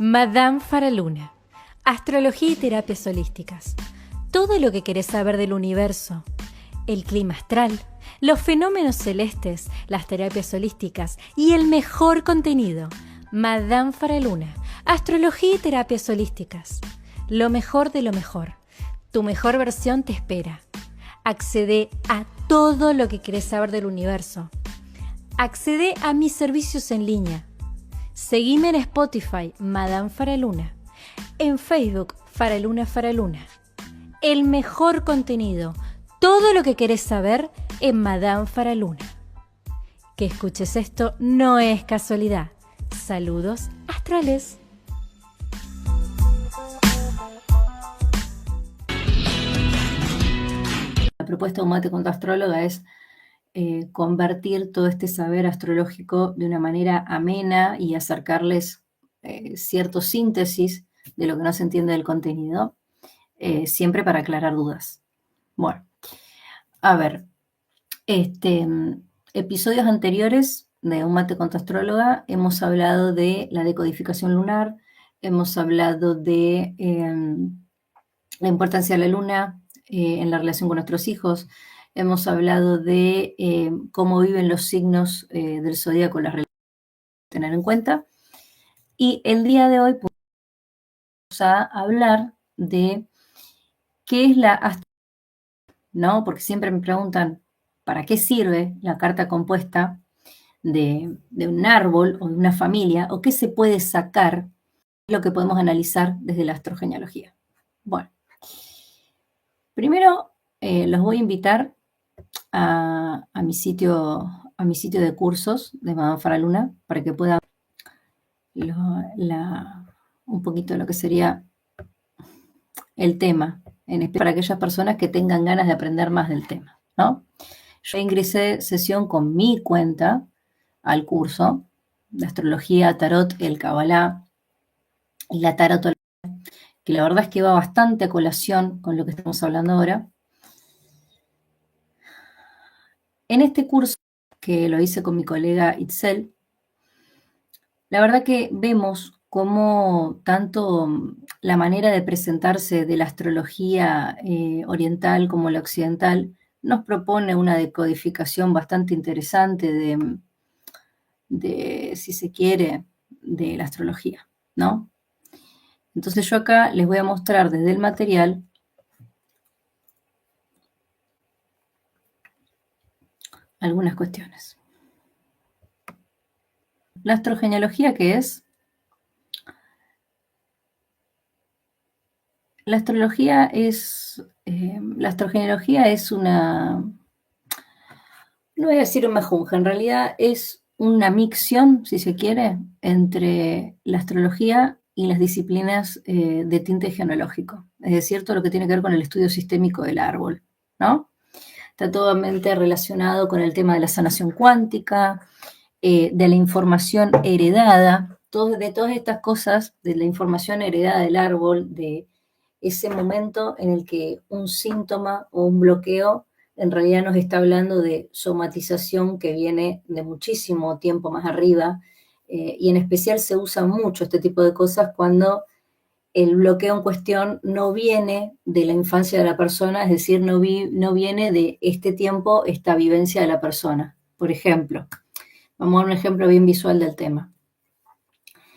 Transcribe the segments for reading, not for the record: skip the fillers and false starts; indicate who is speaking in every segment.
Speaker 1: Madame Faraluna, astrología y terapias holísticas. Todo lo que querés saber del universo, el clima astral, los fenómenos celestes, las terapias holísticas y el mejor contenido. Madame Faraluna, astrología y terapias holísticas. Lo mejor de lo mejor. Tu mejor versión te espera. Accede a todo lo que querés saber del universo. Accede a mis servicios en línea. Seguime en Spotify, Madame Faraluna. En Facebook, Faraluna Faraluna. El mejor contenido, todo lo que querés saber en Madame Faraluna. Que escuches esto no es casualidad. Saludos astrales.
Speaker 2: La propuesta de un mate con tu astróloga es convertir todo este saber astrológico de una manera amena y acercarles cierto síntesis de lo que no se entiende del contenido, siempre para aclarar dudas. Bueno, a ver, episodios anteriores de Un mate con tu astróloga hemos hablado de la decodificación lunar, hemos hablado de la importancia de la luna en la relación con nuestros hijos, hemos hablado de cómo viven los signos del zodíaco, las relaciones que tener en cuenta. Y el día de hoy vamos a hablar de qué es la astrología, ¿no? Porque siempre me preguntan, ¿para qué sirve la carta compuesta de un árbol o de una familia? ¿O qué se puede sacar? Lo que podemos analizar desde la astrogenealogía. Bueno, primero los voy a invitar a mi sitio de cursos de Madame Faraluna para que puedan ver un poquito de lo que sería el tema, para aquellas personas que tengan ganas de aprender más del tema, ¿no? Yo ingresé sesión con mi cuenta al curso de astrología, tarot, el cabalá y la tarotología, que la verdad es que va bastante a colación con lo que estamos hablando ahora. En este curso, que lo hice con mi colega Itzel, la verdad que vemos cómo tanto la manera de presentarse de la astrología oriental como la occidental nos propone una decodificación bastante interesante de, si se quiere, de la astrología, ¿no? Entonces yo acá les voy a mostrar desde el material algunas cuestiones. La astrogenealogía, ¿qué es? La astrogenealogía es una, no voy a decir un mejunje, en realidad es una micción, si se quiere, entre la astrología y las disciplinas de tinte genealógico, es decir, todo lo que tiene que ver con el estudio sistémico del árbol, ¿no? Está totalmente relacionado con el tema de la sanación cuántica, de la información heredada, de todas estas cosas, de la información heredada del árbol, de ese momento en el que un síntoma o un bloqueo en realidad nos está hablando de somatización que viene de muchísimo tiempo más arriba, y en especial se usa mucho este tipo de cosas cuando el bloqueo en cuestión no viene de la infancia de la persona, es decir, no viene de este tiempo, esta vivencia de la persona. Por ejemplo, vamos a dar un ejemplo bien visual del tema.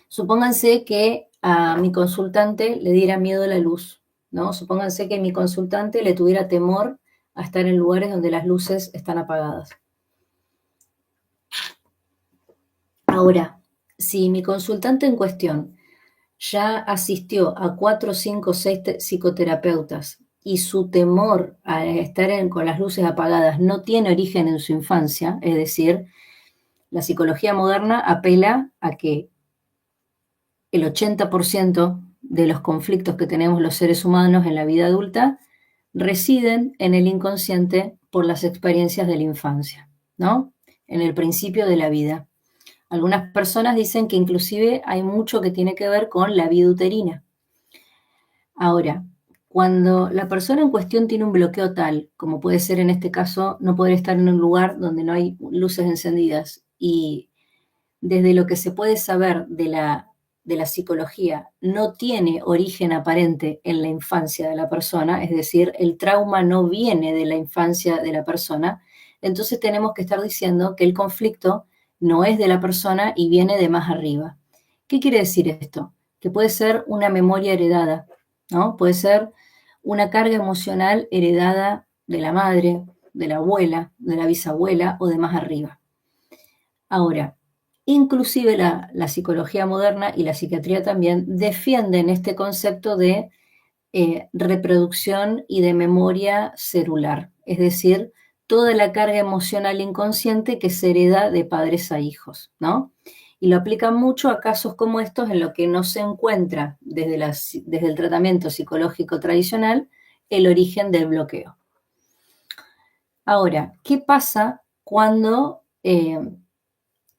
Speaker 2: Supónganse que a mi consultante le diera miedo a la luz, ¿no? Supónganse que mi consultante le tuviera temor a estar en lugares donde las luces están apagadas. Ahora, si mi consultante en cuestión ya asistió a 4, 5, 6 psicoterapeutas y su temor a estar con las luces apagadas no tiene origen en su infancia, es decir, la psicología moderna apela a que el 80% de los conflictos que tenemos los seres humanos en la vida adulta residen en el inconsciente por las experiencias de la infancia, ¿no? En el principio de la vida. Algunas personas dicen que inclusive hay mucho que tiene que ver con la vida uterina. Ahora, cuando la persona en cuestión tiene un bloqueo tal, como puede ser en este caso no poder estar en un lugar donde no hay luces encendidas, y desde lo que se puede saber de la de la psicología no tiene origen aparente en la infancia de la persona, es decir, el trauma no viene de la infancia de la persona, entonces tenemos que estar diciendo que el conflicto no es de la persona y viene de más arriba. ¿Qué quiere decir esto? Que puede ser una memoria heredada, ¿no? Puede ser una carga emocional heredada de la madre, de la abuela, de la bisabuela o de más arriba. Ahora, inclusive la psicología moderna y la psiquiatría también defienden este concepto de reproducción y de memoria celular, es decir, toda la carga emocional inconsciente que se hereda de padres a hijos, ¿no? Y lo aplican mucho a casos como estos en los que no se encuentra desde el tratamiento psicológico tradicional el origen del bloqueo. Ahora, ¿qué pasa cuando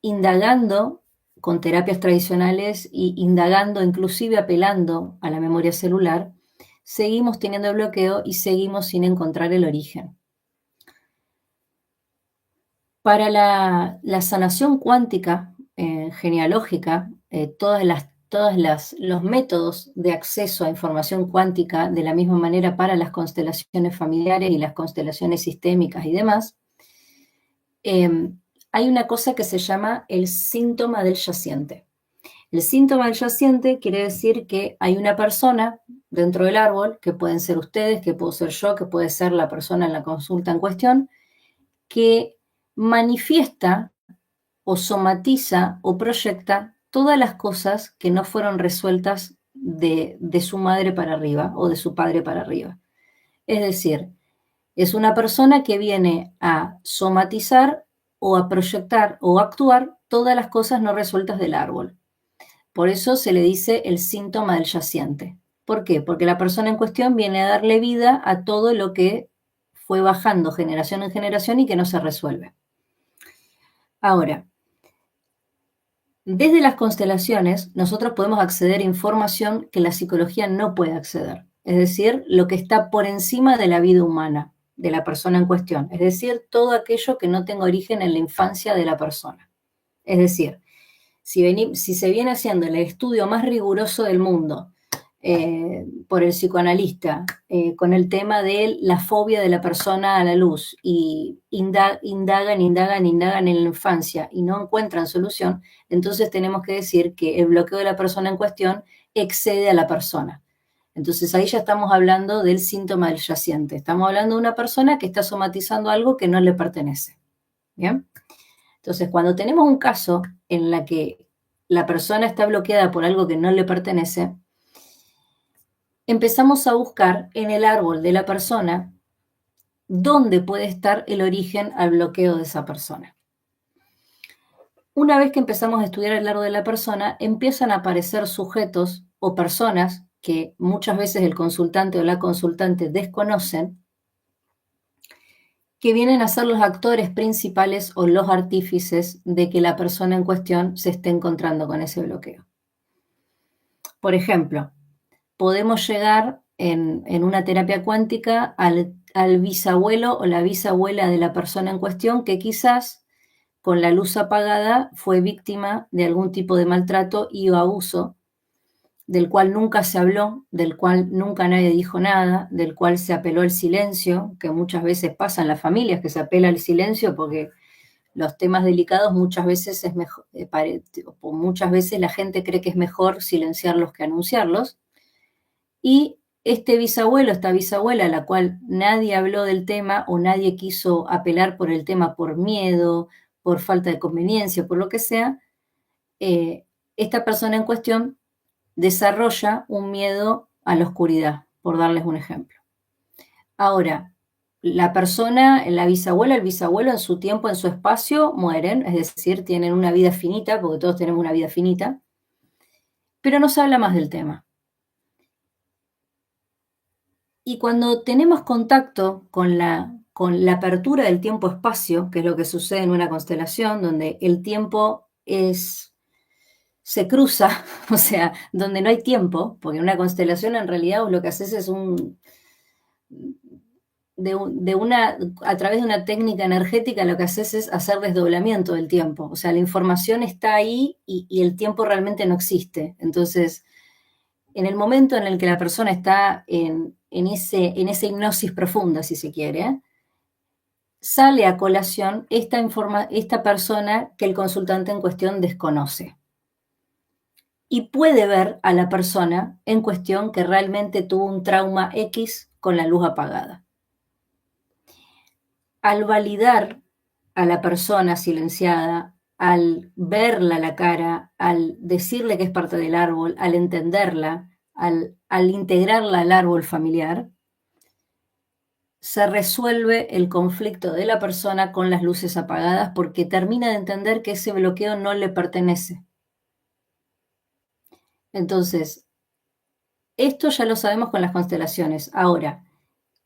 Speaker 2: indagando con terapias tradicionales y indagando, inclusive apelando a la memoria celular, seguimos teniendo el bloqueo y seguimos sin encontrar el origen? Para la sanación cuántica genealógica, los métodos de acceso a información cuántica, de la misma manera para las constelaciones familiares y las constelaciones sistémicas y demás, hay una cosa que se llama el síntoma del yaciente. El síntoma del yaciente quiere decir que hay una persona dentro del árbol, que pueden ser ustedes, que puedo ser yo, que puede ser la persona en la consulta en cuestión, que manifiesta o somatiza o proyecta todas las cosas que no fueron resueltas de su madre para arriba o de su padre para arriba. Es decir, es una persona que viene a somatizar o a proyectar o a actuar todas las cosas no resueltas del árbol. Por eso se le dice el síntoma del yaciente. ¿Por qué? Porque la persona en cuestión viene a darle vida a todo lo que fue bajando generación en generación y que no se resuelve. Ahora, desde las constelaciones nosotros podemos acceder a información que la psicología no puede acceder, es decir, lo que está por encima de la vida humana, de la persona en cuestión, es decir, todo aquello que no tenga origen en la infancia de la persona. Es decir, si se viene haciendo el estudio más riguroso del mundo por el psicoanalista, con el tema de la fobia de la persona a la luz, y indagan en la infancia y no encuentran solución, entonces tenemos que decir que el bloqueo de la persona en cuestión excede a la persona. Entonces ahí ya estamos hablando del síntoma del yaciente. Estamos hablando de una persona que está somatizando algo que no le pertenece. ¿Bien? Entonces, cuando tenemos un caso en la que la persona está bloqueada por algo que no le pertenece, empezamos a buscar en el árbol de la persona dónde puede estar el origen al bloqueo de esa persona. Una vez que empezamos a estudiar el árbol de la persona, empiezan a aparecer sujetos o personas que muchas veces el consultante o la consultante desconocen, que vienen a ser los actores principales o los artífices de que la persona en cuestión se esté encontrando con ese bloqueo. Por ejemplo, podemos llegar en una terapia cuántica al bisabuelo o la bisabuela de la persona en cuestión que quizás con la luz apagada fue víctima de algún tipo de maltrato y o abuso, del cual nunca se habló, del cual nunca nadie dijo nada, del cual se apeló al silencio, que muchas veces pasa en las familias, que se apela al silencio porque los temas delicados muchas veces es mejor, muchas veces la gente cree que es mejor silenciarlos que anunciarlos. Y este bisabuelo, esta bisabuela, a la cual nadie habló del tema o nadie quiso apelar por el tema por miedo, por falta de conveniencia, por lo que sea, esta persona en cuestión desarrolla un miedo a la oscuridad, por darles un ejemplo. Ahora, la persona, la bisabuela, el bisabuelo en su tiempo, en su espacio, mueren, es decir, tienen una vida finita, porque todos tenemos una vida finita, pero no se habla más del tema. Y cuando tenemos contacto con la apertura del tiempo-espacio, que es lo que sucede en una constelación, donde el tiempo se cruza, o sea, donde no hay tiempo, porque en una constelación en realidad lo que haces es a través de una técnica energética lo que haces es hacer desdoblamiento del tiempo. O sea, la información está ahí y el tiempo realmente no existe. Entonces, en el momento en el que la persona está en esa hipnosis profunda, si se quiere, sale a colación esta persona que el consultante en cuestión desconoce. Y puede ver a la persona en cuestión que realmente tuvo un trauma X con la luz apagada. Al validar a la persona silenciada, al verla a la cara, al decirle que es parte del árbol, al entenderla, al integrarla al árbol familiar, se resuelve el conflicto de la persona con las luces apagadas porque termina de entender que ese bloqueo no le pertenece. Entonces, esto ya lo sabemos con las constelaciones. Ahora,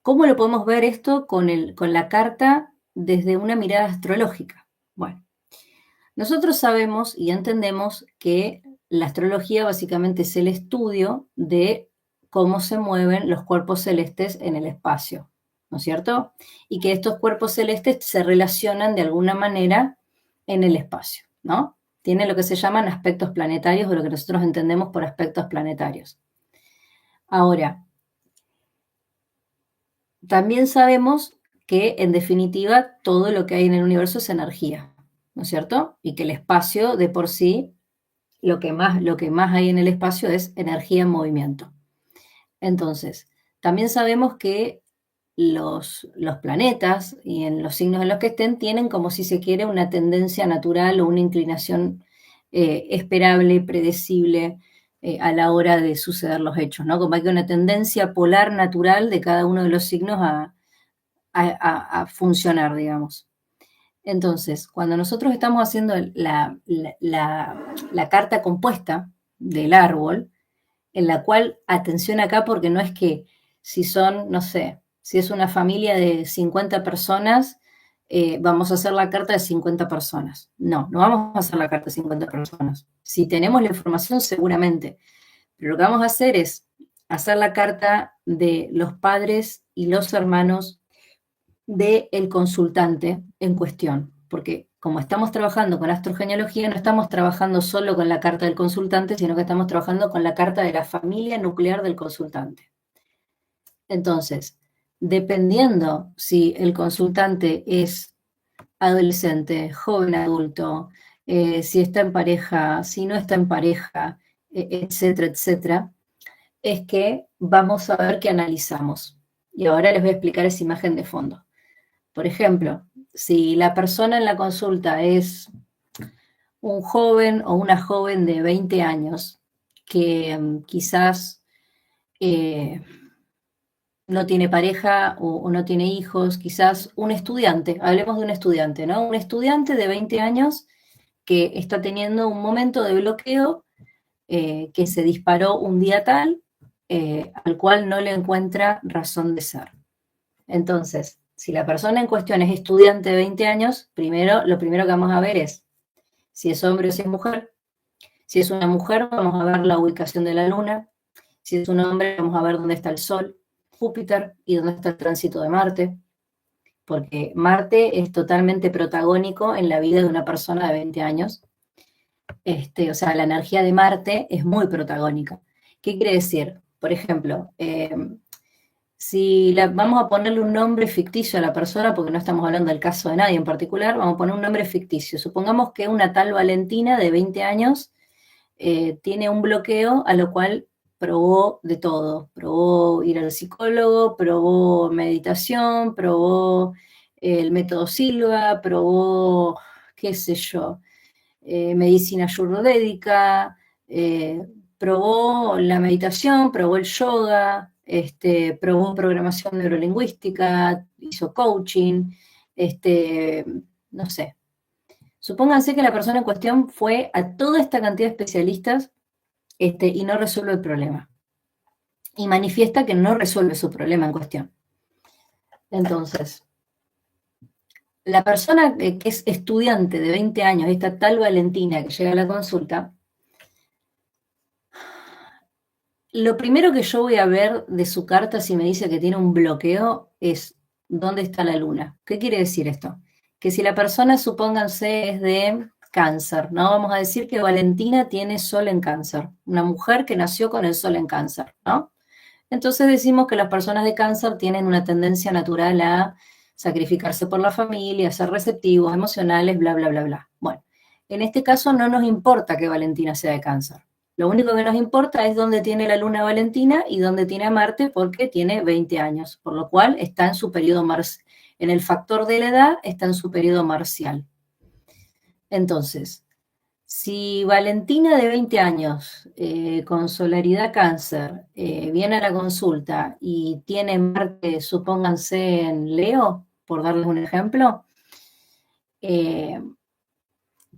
Speaker 2: ¿cómo lo podemos ver esto con la carta desde una mirada astrológica? Bueno, nosotros sabemos y entendemos que la astrología básicamente es el estudio de cómo se mueven los cuerpos celestes en el espacio, ¿no es cierto? Y que estos cuerpos celestes se relacionan de alguna manera en el espacio, ¿no? Tiene lo que se llaman aspectos planetarios o lo que nosotros entendemos por aspectos planetarios. Ahora, también sabemos que en definitiva todo lo que hay en el universo es energía, ¿no es cierto? Y que el espacio de por sí, lo que más hay en el espacio es energía en movimiento. Entonces, también sabemos que los planetas y en los signos en los que estén tienen como si se quiere una tendencia natural o una inclinación esperable, predecible a la hora de suceder los hechos, ¿no? Como hay una tendencia polar natural de cada uno de los signos a funcionar, digamos. Entonces, cuando nosotros estamos haciendo la carta compuesta del árbol, en la cual, atención acá, porque no es que si son, no sé, si es una familia de 50 personas, vamos a hacer la carta de 50 personas. No, no vamos a hacer la carta de 50 personas. Si tenemos la información, seguramente. Pero lo que vamos a hacer es hacer la carta de los padres y los hermanos del consultante en cuestión, porque como estamos trabajando con astrogenealogía, no estamos trabajando solo con la carta del consultante, sino que estamos trabajando con la carta de la familia nuclear del consultante. Entonces, dependiendo si el consultante es adolescente, joven adulto, si está en pareja, si no está en pareja, etcétera, etcétera, es que vamos a ver qué analizamos. Y ahora les voy a explicar esa imagen de fondo. Por ejemplo, si la persona en la consulta es un joven o una joven de 20 años que quizás no tiene pareja o no tiene hijos, quizás un estudiante, hablemos de un estudiante, ¿no? Un estudiante de 20 años que está teniendo un momento de bloqueo que se disparó un día tal al cual no le encuentra razón de ser. Entonces, si la persona en cuestión es estudiante de 20 años, lo primero que vamos a ver es si es hombre o si es mujer. Si es una mujer, vamos a ver la ubicación de la luna. Si es un hombre, vamos a ver dónde está el Sol, Júpiter y dónde está el tránsito de Marte. Porque Marte es totalmente protagónico en la vida de una persona de 20 años. O sea, la energía de Marte es muy protagónica. ¿Qué quiere decir? Por ejemplo, si vamos a ponerle un nombre ficticio a la persona, porque no estamos hablando del caso de nadie en particular, vamos a poner un nombre ficticio. Supongamos que una tal Valentina de 20 años tiene un bloqueo a lo cual probó de todo. Probó ir al psicólogo, probó meditación, probó el método Silva, probó, qué sé yo, medicina ayurvédica, probó la meditación, probó el yoga, probó programación neurolingüística, hizo coaching, no sé. Supónganse que la persona en cuestión fue a toda esta cantidad de especialistas y no resuelve el problema. Y manifiesta que no resuelve su problema en cuestión. Entonces, la persona que es estudiante de 20 años, esta tal Valentina que llega a la consulta, lo primero que yo voy a ver de su carta si me dice que tiene un bloqueo es dónde está la luna. ¿Qué quiere decir esto? Que si la persona, supónganse, es de Cáncer, ¿no? Vamos a decir que Valentina tiene Sol en Cáncer, una mujer que nació con el Sol en Cáncer, ¿no? Entonces decimos que las personas de Cáncer tienen una tendencia natural a sacrificarse por la familia, a ser receptivos, emocionales, bla, bla, bla, bla. Bueno, en este caso no nos importa que Valentina sea de Cáncer. Lo único que nos importa es dónde tiene la luna Valentina y dónde tiene a Marte, porque tiene 20 años, por lo cual está en su periodo en el factor de la edad, está en su periodo marcial. Entonces, si Valentina de 20 años, con solaridad Cáncer, viene a la consulta y tiene Marte, supónganse en Leo, por darles un ejemplo, eh,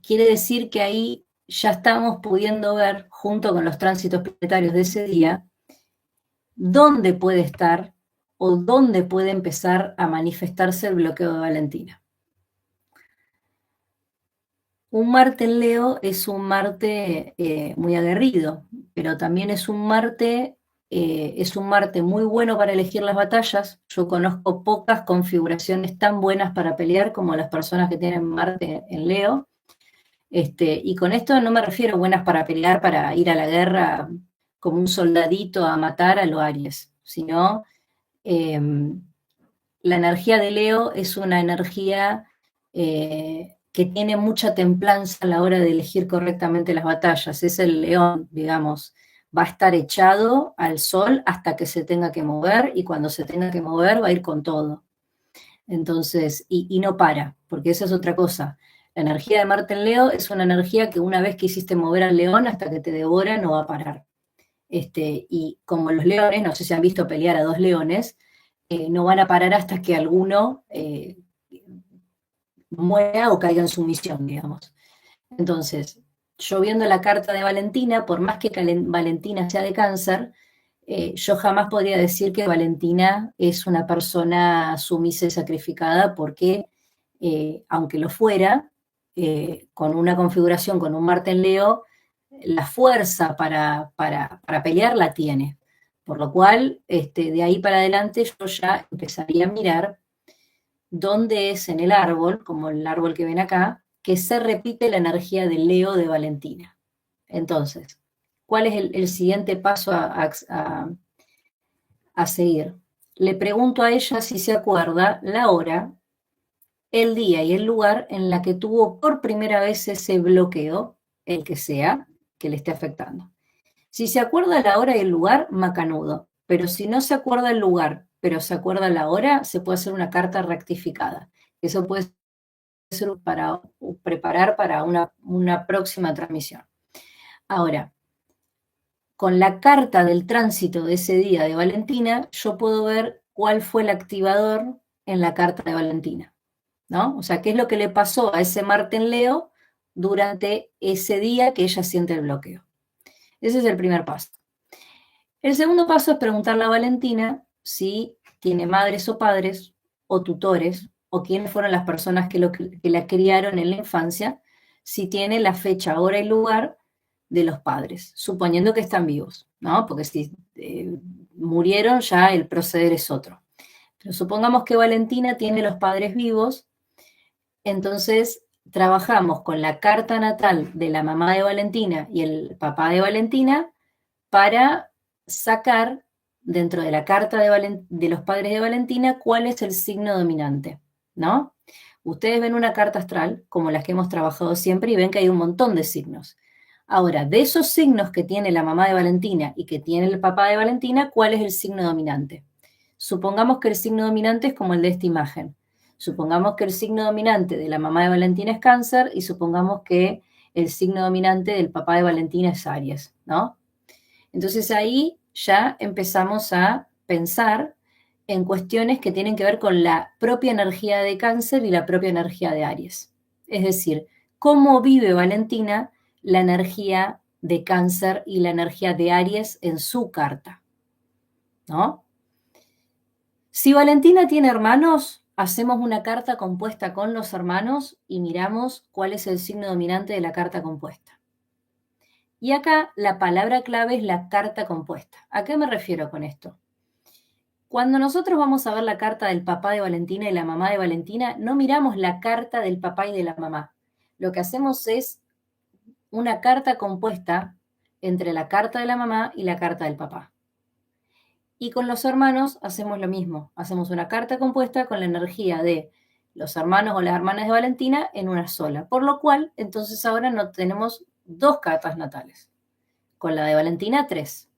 Speaker 2: quiere decir que ahí ya estamos pudiendo ver, junto con los tránsitos planetarios de ese día, dónde puede estar o dónde puede empezar a manifestarse el bloqueo de Valentina. Un Marte en Leo es un Marte muy aguerrido, pero también es un Marte muy bueno para elegir las batallas. Yo conozco pocas configuraciones tan buenas para pelear como las personas que tienen Marte en Leo. Y con esto no me refiero a buenas para pelear, para ir a la guerra como un soldadito a matar a los Aries, sino eh, la energía de Leo es una energía que tiene mucha templanza a la hora de elegir correctamente las batallas. Es el león, digamos, va a estar echado al sol hasta que se tenga que mover y cuando se tenga que mover va a ir con todo. Entonces, y no para, porque esa es otra cosa. La energía de Marte en Leo es una energía que una vez que hiciste mover al león hasta que te devora no va a parar. Y como los leones, no sé si han visto pelear a dos leones, no van a parar hasta que alguno muera o caiga en sumisión, digamos. Entonces, yo viendo la carta de Valentina, por más que Valentina sea de Cáncer, yo jamás podría decir que Valentina es una persona sumisa y sacrificada porque, aunque lo fuera, con una configuración, con un Marte en Leo, la fuerza para pelear la tiene. Por lo cual, de ahí para adelante yo ya empezaría a mirar dónde es en el árbol, como el árbol que ven acá, que se repite la energía del Leo de Valentina. Entonces, ¿cuál es el siguiente paso a seguir? Le pregunto a ella si se acuerda la hora, el día y el lugar en la que tuvo por primera vez ese bloqueo, el que sea, que le esté afectando. Si se acuerda la hora y el lugar, macanudo. Pero si no se acuerda el lugar, pero se acuerda la hora, se puede hacer una carta rectificada. Eso puede ser para preparar para una próxima transmisión. Ahora, con la carta del tránsito de ese día de Valentina, yo puedo ver cuál fue el activador en la carta de Valentina, ¿no? O sea, qué es lo que le pasó a ese Marte en Leo durante ese día que ella siente el bloqueo. Ese es el primer paso. El segundo paso es preguntarle a Valentina si tiene madres o padres o tutores o quiénes fueron las personas que la criaron en la infancia, si tiene la fecha, hora y lugar de los padres, suponiendo que están vivos, ¿no? Porque si murieron ya el proceder es otro. Pero supongamos que Valentina tiene los padres vivos, entonces trabajamos con la carta natal de la mamá de Valentina y el papá de Valentina para sacar dentro de la carta de los padres de Valentina cuál es el signo dominante, ¿no? Ustedes ven una carta astral, como las que hemos trabajado siempre, y ven que hay un montón de signos. Ahora, de esos signos que tiene la mamá de Valentina y que tiene el papá de Valentina, ¿cuál es el signo dominante? Supongamos que el signo dominante es como el de esta imagen. Supongamos que el signo dominante de la mamá de Valentina es Cáncer y supongamos que el signo dominante del papá de Valentina es Aries, ¿no? Entonces ahí ya empezamos a pensar en cuestiones que tienen que ver con la propia energía de Cáncer y la propia energía de Aries. Es decir, cómo vive Valentina la energía de Cáncer y la energía de Aries en su carta, ¿no? Si Valentina tiene hermanos, hacemos una carta compuesta con los hermanos y miramos cuál es el signo dominante de la carta compuesta. Y acá la palabra clave es la carta compuesta. ¿A qué me refiero con esto? Cuando nosotros vamos a ver la carta del papá de Valentina y la mamá de Valentina, no miramos la carta del papá y de la mamá. Lo que hacemos es una carta compuesta entre la carta de la mamá y la carta del papá. Y con los hermanos hacemos lo mismo. Hacemos una carta compuesta con la energía de los hermanos o las hermanas de Valentina en una sola. Por lo cual, entonces ahora no tenemos dos cartas natales. Con la de Valentina, 3.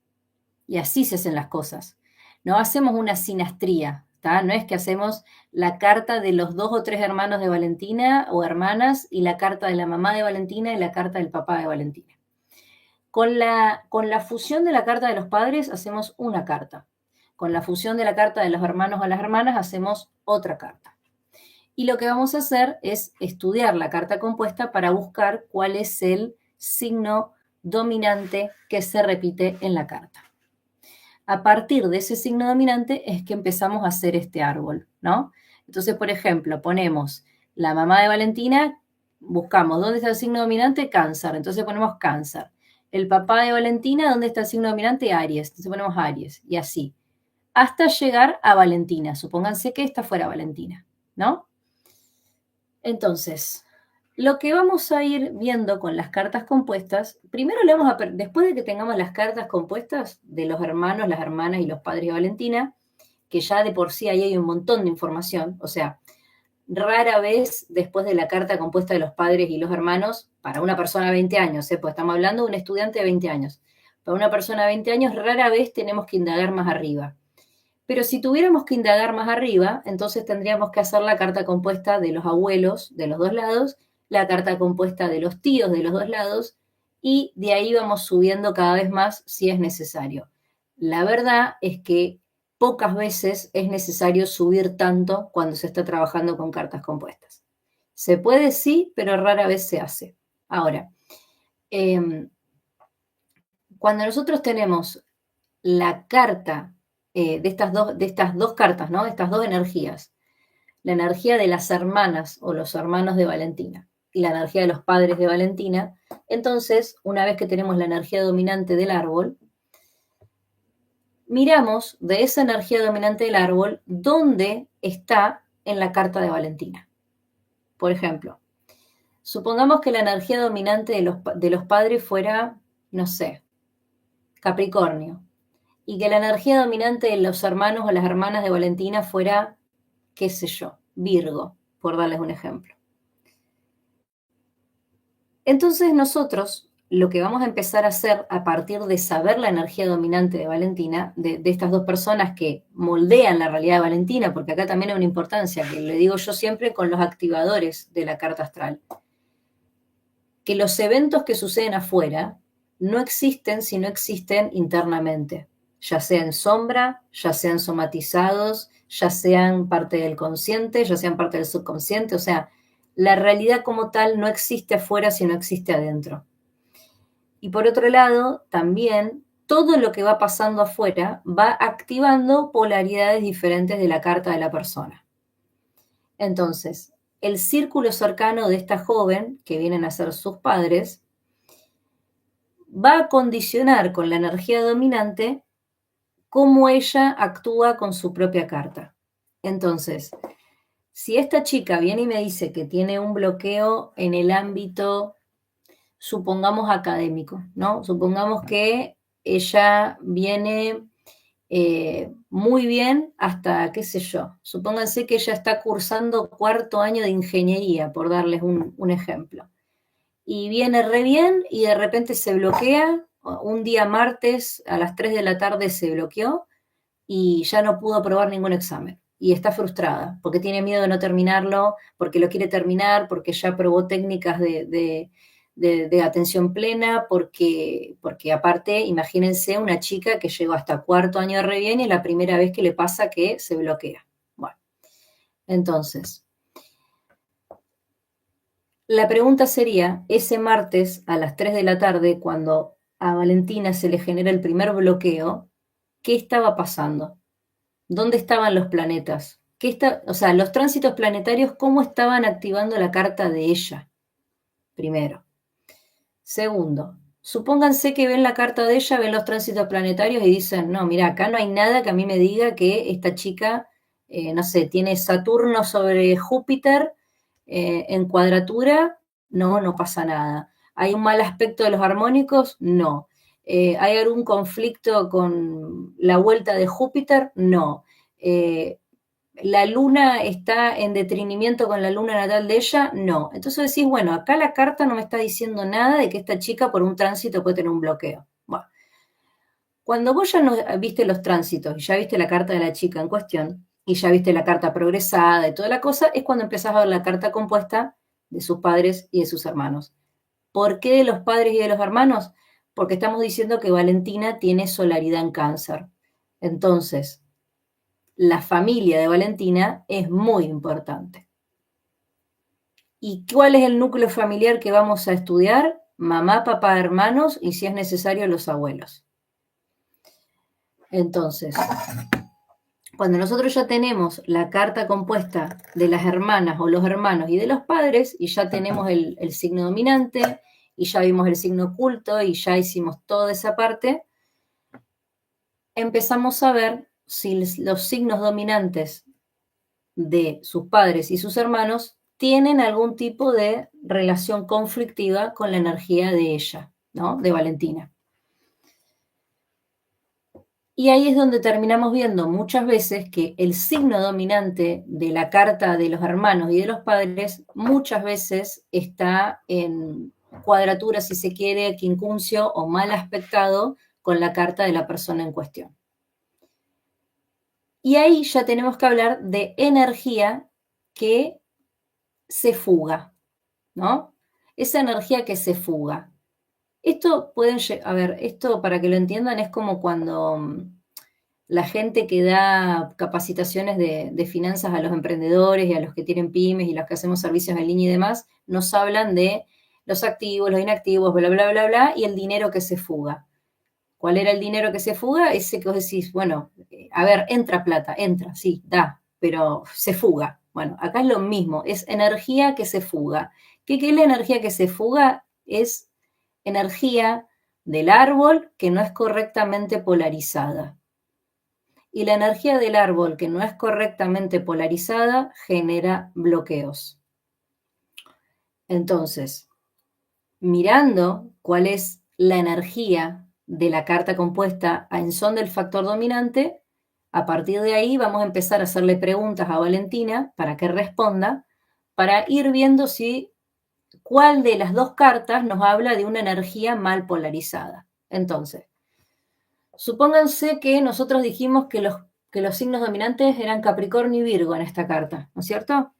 Speaker 2: Y así se hacen las cosas. No hacemos una sinastría, ¿tá? No es que hacemos la carta de los 2 o 3 hermanos de Valentina o hermanas y la carta de la mamá de Valentina y la carta del papá de Valentina. Con la fusión de la carta de los padres hacemos una carta. Con la fusión de la carta de los hermanos a las hermanas hacemos otra carta. Y lo que vamos a hacer es estudiar la carta compuesta para buscar cuál es el signo dominante que se repite en la carta. A partir de ese signo dominante es que empezamos a hacer este árbol, ¿no? Entonces, por ejemplo, ponemos la mamá de Valentina, buscamos dónde está el signo dominante, Cáncer, entonces ponemos Cáncer. El papá de Valentina, ¿dónde está el signo dominante? Aries, entonces ponemos Aries, y así, hasta llegar a Valentina. Supónganse que esta fuera Valentina, ¿no? Entonces, lo que vamos a ir viendo con las cartas compuestas, primero le vamos a, después de que tengamos las cartas compuestas de los hermanos, las hermanas y los padres de Valentina, que ya de por sí ahí hay un montón de información, o sea, rara vez después de la carta compuesta de los padres y los hermanos, para una persona de 20 años, pues estamos hablando de un estudiante de 20 años, para una persona de 20 años rara vez tenemos que indagar más arriba. Pero si tuviéramos que indagar más arriba, entonces tendríamos que hacer la carta compuesta de los abuelos de los dos lados, la carta compuesta de los tíos de los dos lados, y de ahí vamos subiendo cada vez más si es necesario. La verdad es que pocas veces es necesario subir tanto cuando se está trabajando con cartas compuestas. Se puede, sí, pero rara vez se hace. Ahora, cuando nosotros tenemos la carta de estas dos cartas, ¿no? Estas dos energías, la energía de las hermanas o los hermanos de Valentina y la energía de los padres de Valentina, entonces, una vez que tenemos la energía dominante del árbol, miramos de esa energía dominante del árbol dónde está en la carta de Valentina. Por ejemplo, supongamos que la energía dominante de los padres fuera, no sé, Capricornio, y que la energía dominante de los hermanos o las hermanas de Valentina fuera, qué sé yo, Virgo, por darles un ejemplo. Entonces nosotros lo que vamos a empezar a hacer a partir de saber la energía dominante de Valentina, de estas dos personas que moldean la realidad de Valentina, porque acá también hay una importancia, que le digo yo siempre con los activadores de la carta astral, que los eventos que suceden afuera no existen si no existen internamente, ya sean sombra, ya sean somatizados, ya sean parte del consciente, ya sean parte del subconsciente, o sea, la realidad como tal no existe afuera si no existe adentro. Y por otro lado, también todo lo que va pasando afuera va activando polaridades diferentes de la carta de la persona. Entonces, el círculo cercano de esta joven, que vienen a ser sus padres, va a condicionar con la energía dominante cómo ella actúa con su propia carta. Entonces, si esta chica viene y me dice que tiene un bloqueo en el ámbito, supongamos académico, ¿no? Supongamos que ella viene muy bien hasta, qué sé yo, supónganse que ella está cursando 4º año de ingeniería, por darles un ejemplo. Y viene re bien y de repente se bloquea, un día martes a las 3 de la tarde se bloqueó y ya no pudo aprobar ningún examen. Y está frustrada, porque tiene miedo de no terminarlo, porque lo quiere terminar, porque ya probó técnicas de atención plena, porque aparte, imagínense una chica que llegó hasta 4º año de re bien y es la primera vez que le pasa que se bloquea. Bueno, entonces, la pregunta sería, ese martes a las 3 de la tarde, cuando a Valentina se le genera el primer bloqueo, ¿qué estaba pasando? ¿Dónde estaban los planetas? O sea, los tránsitos planetarios, ¿cómo estaban activando la carta de ella? Primero. Segundo, Supónganse que ven la carta de ella, ven los tránsitos planetarios y dicen, no, mira, acá no hay nada que a mí me diga que esta chica, no sé, tiene Saturno sobre Júpiter en cuadratura, no, no pasa nada. ¿Hay un mal aspecto de los armónicos? No. ¿Hay algún conflicto con la vuelta de Júpiter? No. ¿La luna está en detrimento con la luna natal de ella? No. Entonces decís, bueno, acá la carta no me está diciendo nada de que esta chica por un tránsito puede tener un bloqueo. Bueno, cuando vos ya no viste los tránsitos y ya viste la carta de la chica en cuestión, y ya viste la carta progresada y toda la cosa, es cuando empezás a ver la carta compuesta de sus padres y de sus hermanos. ¿Por qué de los padres y de los hermanos? Porque estamos diciendo que Valentina tiene solaridad en cáncer. Entonces, la familia de Valentina es muy importante. ¿Y cuál es el núcleo familiar que vamos a estudiar? Mamá, papá, hermanos y si es necesario los abuelos. Entonces, cuando nosotros ya tenemos la carta compuesta de las hermanas o los hermanos y de los padres, y ya tenemos el signo dominante, y ya vimos el signo oculto, y ya hicimos toda esa parte, empezamos a ver si los signos dominantes de sus padres y sus hermanos tienen algún tipo de relación conflictiva con la energía de ella, ¿no? De Valentina. Y ahí es donde terminamos viendo muchas veces que el signo dominante de la carta de los hermanos y de los padres muchas veces está en cuadratura, si se quiere, quincuncio o mal aspectado con la carta de la persona en cuestión. Y ahí ya tenemos que hablar de energía que se fuga, ¿no? Esa energía que se fuga. Esto pueden, a ver, esto para que lo entiendan es como cuando la gente que da capacitaciones de finanzas a los emprendedores y a los que tienen pymes y los que hacemos servicios en línea y demás, nos hablan de los activos, los inactivos, bla, bla, bla, bla, y el dinero que se fuga. ¿Cuál era el dinero que se fuga? Ese que vos decís, bueno, a ver, entra plata, entra, sí, da, pero se fuga. Bueno, acá es lo mismo, es energía que se fuga. ¿Qué es la energía que se fuga? Es energía del árbol que no es correctamente polarizada. Y la energía del árbol que no es correctamente polarizada genera bloqueos. Entonces, mirando cuál es la energía de la carta compuesta en son del factor dominante, a partir de ahí vamos a empezar a hacerle preguntas a Valentina para que responda, para ir viendo si cuál de las dos cartas nos habla de una energía mal polarizada. Entonces, supónganse que nosotros dijimos que los signos dominantes eran Capricornio y Virgo en esta carta, ¿no es cierto?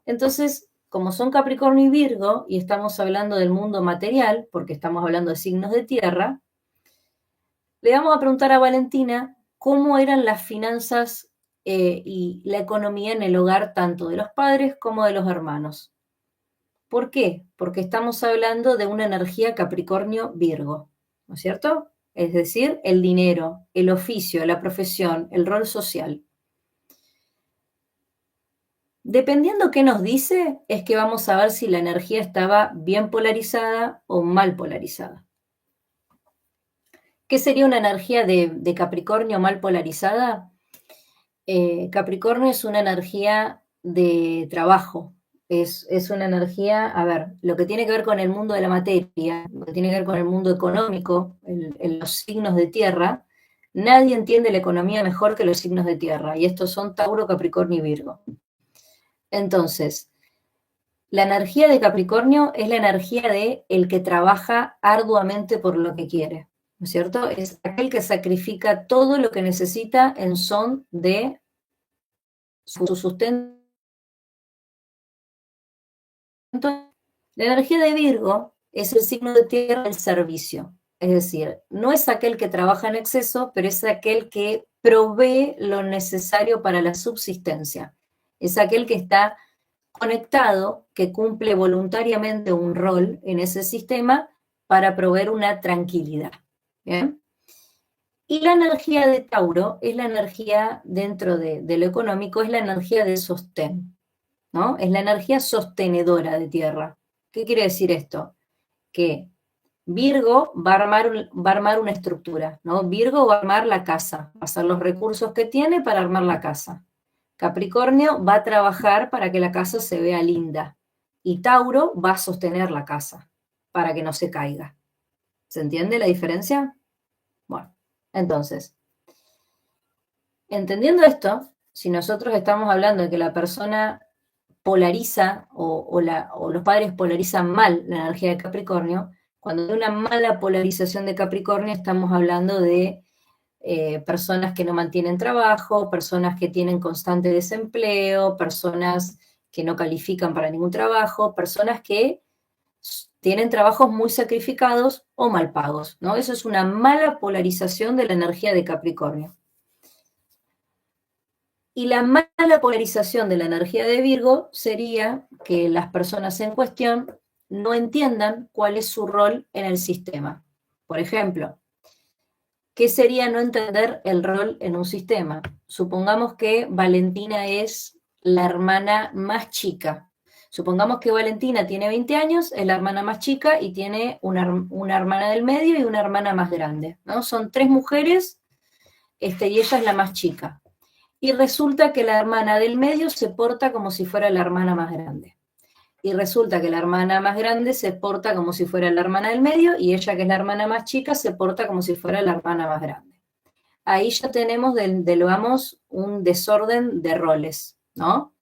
Speaker 2: Entonces, como son Capricornio y Virgo, y estamos hablando del mundo material, porque estamos hablando de signos de tierra, le vamos a preguntar a Valentina cómo eran las finanzas y la economía en el hogar tanto de los padres como de los hermanos. ¿Por qué? Porque estamos hablando de una energía Capricornio-Virgo, ¿no es cierto? Es decir, el dinero, el oficio, la profesión, el rol social. Dependiendo qué nos dice, es que vamos a ver si la energía estaba bien polarizada o mal polarizada. ¿Qué sería una energía de Capricornio mal polarizada? Capricornio es una energía de trabajo, es una energía, a ver, lo que tiene que ver con el mundo de la materia, lo que tiene que ver con el mundo económico, los signos de tierra, nadie entiende la economía mejor que los signos de tierra, y estos son Tauro, Capricornio y Virgo. Entonces, la energía de Capricornio es la energía de el que trabaja arduamente por lo que quiere, ¿no es cierto? Es aquel que sacrifica todo lo que necesita en son de su sustento. La energía de Virgo es el signo de tierra del servicio, es decir, no es aquel que trabaja en exceso, pero es aquel que provee lo necesario para la subsistencia, es aquel que está conectado, que cumple voluntariamente un rol en ese sistema para proveer una tranquilidad. ¿Bien? Y la energía de Tauro es la energía dentro de lo económico, es la energía de sostén, ¿no? Es la energía sostenedora de tierra. ¿Qué quiere decir esto? Que Virgo va a armar una estructura, ¿no? Virgo va a armar la casa, va a hacer los recursos que tiene para armar la casa. Capricornio va a trabajar para que la casa se vea linda. Y Tauro va a sostener la casa para que no se caiga. ¿Se entiende la diferencia? Bueno, entonces, entendiendo esto, si nosotros estamos hablando de que la persona polariza o los padres polarizan mal la energía de Capricornio, cuando hay una mala polarización de Capricornio estamos hablando de personas que no mantienen trabajo, personas que tienen constante desempleo, personas que no califican para ningún trabajo, personas que tienen trabajos muy sacrificados o mal pagos, ¿no? Eso es una mala polarización de la energía de Capricornio. Y la mala polarización de la energía de Virgo sería que las personas en cuestión no entiendan cuál es su rol en el sistema. Por ejemplo, ¿qué sería no entender el rol en un sistema? Supongamos que Valentina es la hermana más chica. Supongamos que Valentina tiene 20 años, es la hermana más chica y tiene una hermana del medio y una hermana más grande, ¿no? Son 3 mujeres y ella es la más chica. Y resulta que la hermana del medio se porta como si fuera la hermana más grande. Y resulta que la hermana más grande se porta como si fuera la hermana del medio y ella, que es la hermana más chica, se porta como si fuera la hermana más grande. Ahí ya tenemos, vamos, un desorden de roles, ¿no?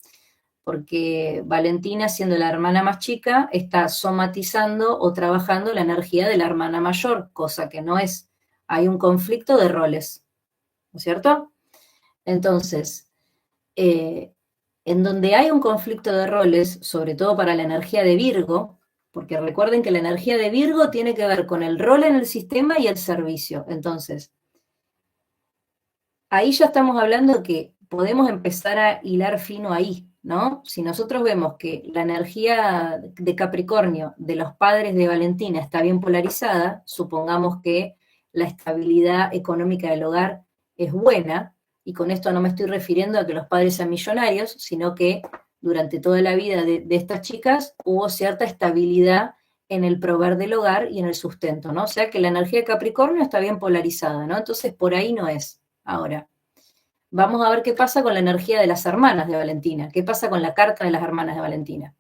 Speaker 2: Porque Valentina, siendo la hermana más chica, está somatizando o trabajando la energía de la hermana mayor, cosa que no es. Hay un conflicto de roles, ¿no es cierto? Entonces, en donde hay un conflicto de roles, sobre todo para la energía de Virgo, porque recuerden que la energía de Virgo tiene que ver con el rol en el sistema y el servicio. Entonces, ahí ya estamos hablando que podemos empezar a hilar fino ahí, ¿no? Si nosotros vemos que la energía de Capricornio de los padres de Valentina está bien polarizada, supongamos que la estabilidad económica del hogar es buena, y con esto no me estoy refiriendo a que los padres sean millonarios, sino que durante toda la vida de estas chicas hubo cierta estabilidad en el proveer del hogar y en el sustento, ¿no? O sea que la energía de Capricornio está bien polarizada, ¿no? Entonces por ahí no es. Ahora, vamos a ver qué pasa con la energía de las hermanas de Valentina, qué pasa con la carta de las hermanas de Valentina.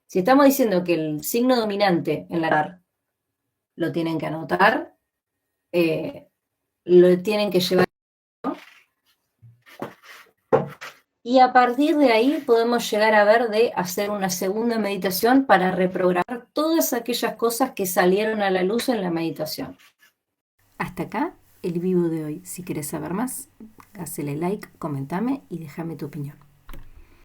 Speaker 2: Si estamos diciendo que el signo dominante en la carta lo tienen que anotar, lo tienen que llevar, ¿no? Y a partir de ahí podemos llegar a ver de hacer una segunda meditación para reprogramar todas aquellas cosas que salieron a la luz en la meditación. Hasta acá el vivo de hoy. Si quieres saber más, hacele like, comentame y déjame tu opinión.